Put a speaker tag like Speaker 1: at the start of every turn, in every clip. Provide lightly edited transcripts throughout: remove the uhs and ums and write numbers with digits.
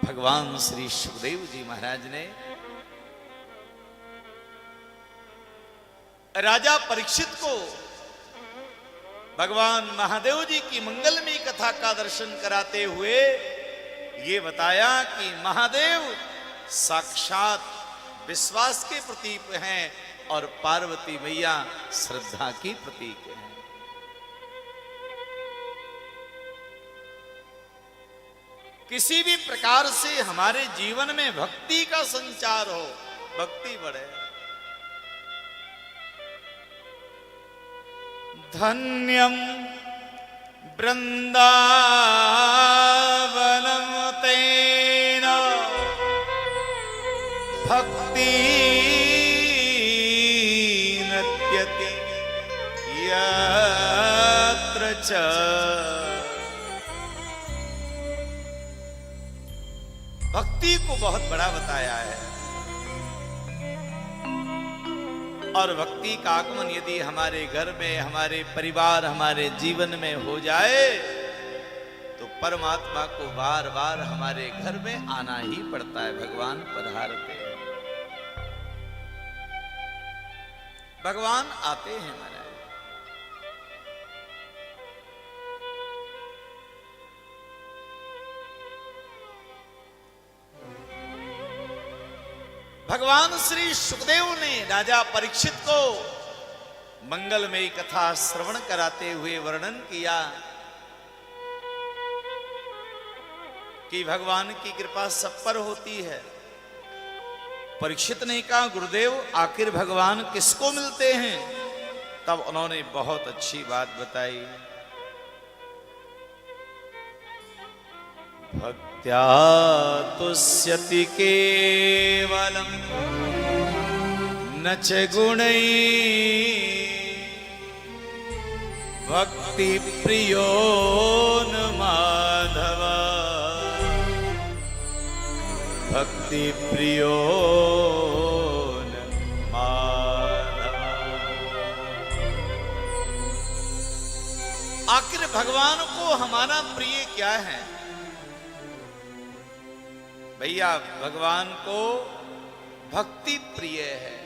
Speaker 1: भगवान श्री सुखदेव जी महाराज ने राजा परीक्षित को भगवान महादेव जी की मंगलमयी कथा का दर्शन कराते हुए ये बताया कि महादेव साक्षात विश्वास के प्रतीक हैं और पार्वती मैया श्रद्धा की प्रतीक हैं। किसी भी प्रकार से हमारे जीवन में भक्ति का संचार हो, भक्ति बढ़े। धन्यम वृंदावनम तेन भक्ति नत्यति यत्र च। भक्ति को बहुत बड़ा बताया है और भक्ति का आगमन यदि हमारे घर में, हमारे परिवार, हमारे जीवन में हो जाए तो परमात्मा को बार बार हमारे घर में आना ही पड़ता है। भगवान पधारते हैं, भगवान आते हैं महाराज। भगवान श्री सुखदेव ने राजा परीक्षित को मंगलमयी कथा श्रवण कराते हुए वर्णन किया कि भगवान की कृपा सब पर होती है। परीक्षित ने कहा, गुरुदेव आखिर भगवान किसको मिलते हैं? तब उन्होंने बहुत अच्छी बात बताई। भक्त्या तुष्यति केवलम न च गुणैः भक्ति प्रियो न माधव भक्ति प्रियो न माधव। आखिर भगवान को हमारा प्रिय क्या है? भैया भगवान को भक्ति प्रिय है।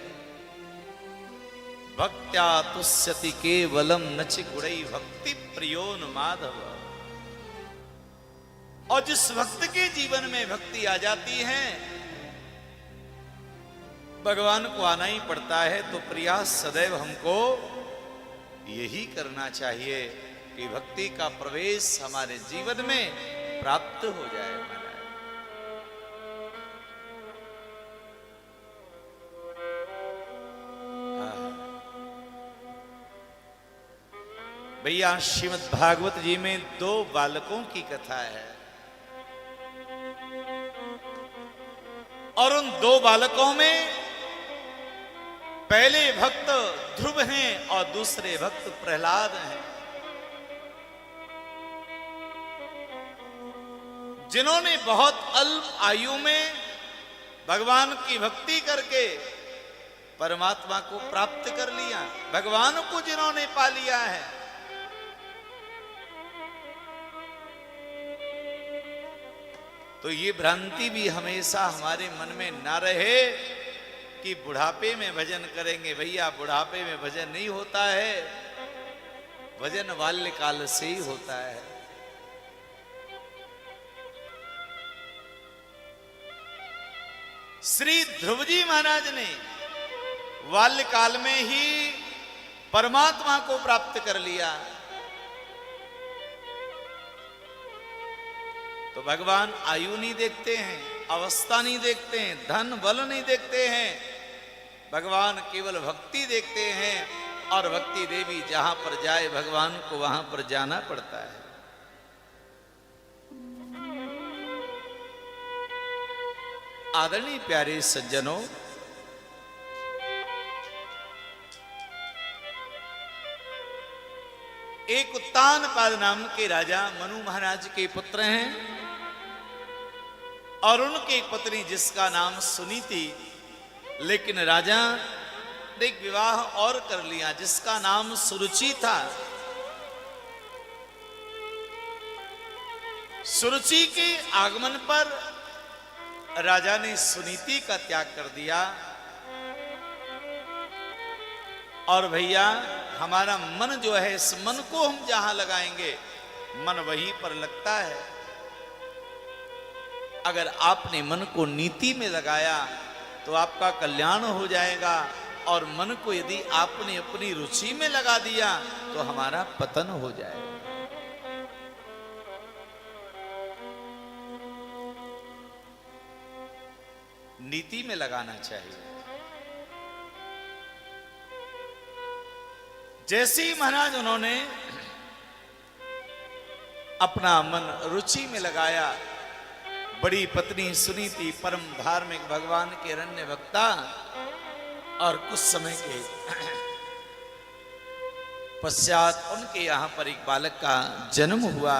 Speaker 1: भक्त्या तुष्यति केवलम नचि गुणैः भक्ति प्रियो न माधव। और जिस भक्त के जीवन में भक्ति आ जाती है, भगवान को आना ही पड़ता है। तो प्रयास सदैव हमको यही करना चाहिए कि भक्ति का प्रवेश हमारे जीवन में प्राप्त हो जाए। भैया श्रीमद् भागवत जी में 2 बालकों की कथा है और उन 2 बालकों में पहले भक्त ध्रुव हैं और दूसरे भक्त प्रहलाद हैं, जिन्होंने बहुत अल्प आयु में भगवान की भक्ति करके परमात्मा को प्राप्त कर लिया, भगवान को जिन्होंने पा लिया है। तो ये भ्रांति भी हमेशा हमारे मन में ना रहे कि बुढ़ापे में भजन करेंगे। भैया बुढ़ापे में भजन नहीं होता है, भजन बाल्यकाल से ही होता है। श्री ध्रुव जी महाराज ने बाल्यकाल में ही परमात्मा को प्राप्त कर लिया। तो भगवान आयु नहीं देखते हैं, अवस्था नहीं देखते हैं, धन बल नहीं देखते हैं, भगवान केवल भक्ति देखते हैं। और भक्ति देवी जहां पर जाए भगवान को वहां पर जाना पड़ता है। आदरणीय प्यारे सज्जनों, एक उत्तानपाद नाम के राजा मनु महाराज के पुत्र हैं और उनकी एक पत्नी जिसका नाम सुनीति। लेकिन राजा ने एक विवाह और कर लिया जिसका नाम सुरुचि था। सुरुचि के आगमन पर राजा ने सुनीति का त्याग कर दिया और भैया हमारा मन जो है, इस मन को हम जहां लगाएंगे मन वहीं पर लगता है। अगर आपने मन को नीति में लगाया तो आपका कल्याण हो जाएगा, और मन को यदि आपने अपनी रुचि में लगा दिया तो हमारा पतन हो जाएगा। नीति में लगाना चाहिए। जैसे ही महाराज उन्होंने अपना मन रुचि में लगाया, बड़ी पत्नी सुनीति परम धार्मिक भगवान के अरण्य वक्ता, और कुछ समय के पश्चात उनके यहां पर एक बालक का जन्म हुआ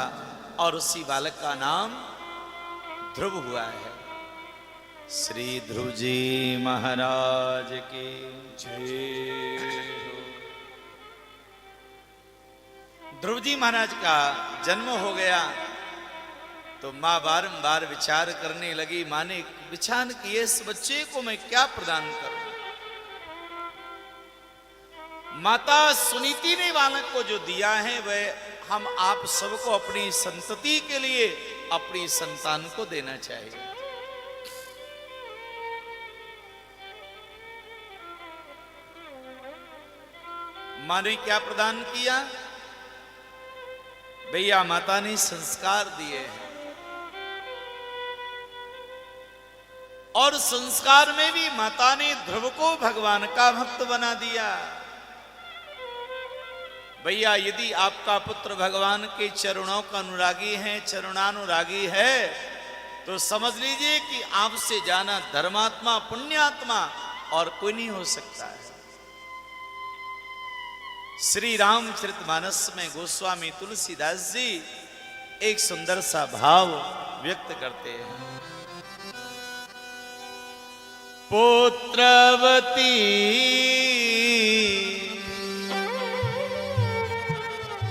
Speaker 1: और उसी बालक का नाम ध्रुव हुआ है। श्री ध्रुव जी महाराज की जय। ध्रुव जी महाराज का जन्म हो गया तो मां बारंबार विचार करने लगी, मां ने विचार किए इस बच्चे को मैं क्या प्रदान करूं। माता सुनीति ने बालक को जो दिया है वह हम आप सबको अपनी संतति के लिए, अपनी संतान को देना चाहिए। मां ने क्या प्रदान किया भैया? माता ने संस्कार दिए हैं, और संस्कार में भी माता ने ध्रुव को भगवान का भक्त बना दिया। भैया यदि आपका पुत्र भगवान के चरणों का अनुरागी है, चरणानुरागी है, तो समझ लीजिए कि आपसे जाना धर्मात्मा पुण्यात्मा और कोई नहीं हो सकता है। श्री रामचरितमानस में गोस्वामी तुलसीदास जी एक सुंदर सा भाव व्यक्त करते हैं। पुत्रवती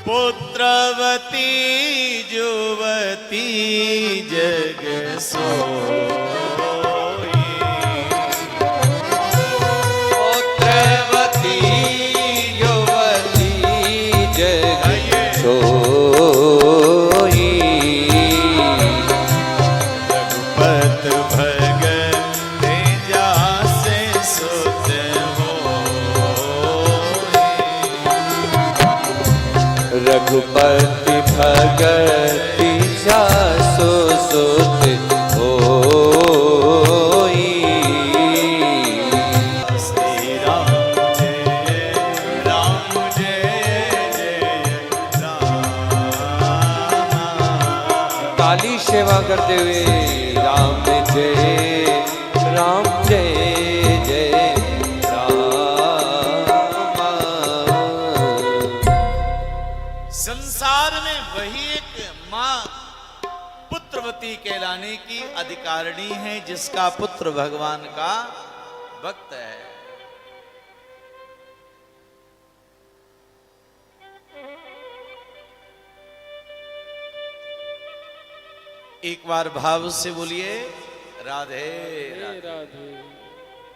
Speaker 1: पुत्रवती जुवती जग सोई, पुत्रवती जुवती जग सोई, रघुपत भगत जासे सुत
Speaker 2: रघुपति भगति जासो सुत होई।
Speaker 1: श्री राम जय राम।
Speaker 2: काली सेवा करते हुए राम जय राम जय जय
Speaker 1: संसार में वही एक मां पुत्रवती कहलाने की अधिकारिणी है जिसका पुत्र भगवान का भक्त है। एक बार भाव से बोलिए राधे राधे।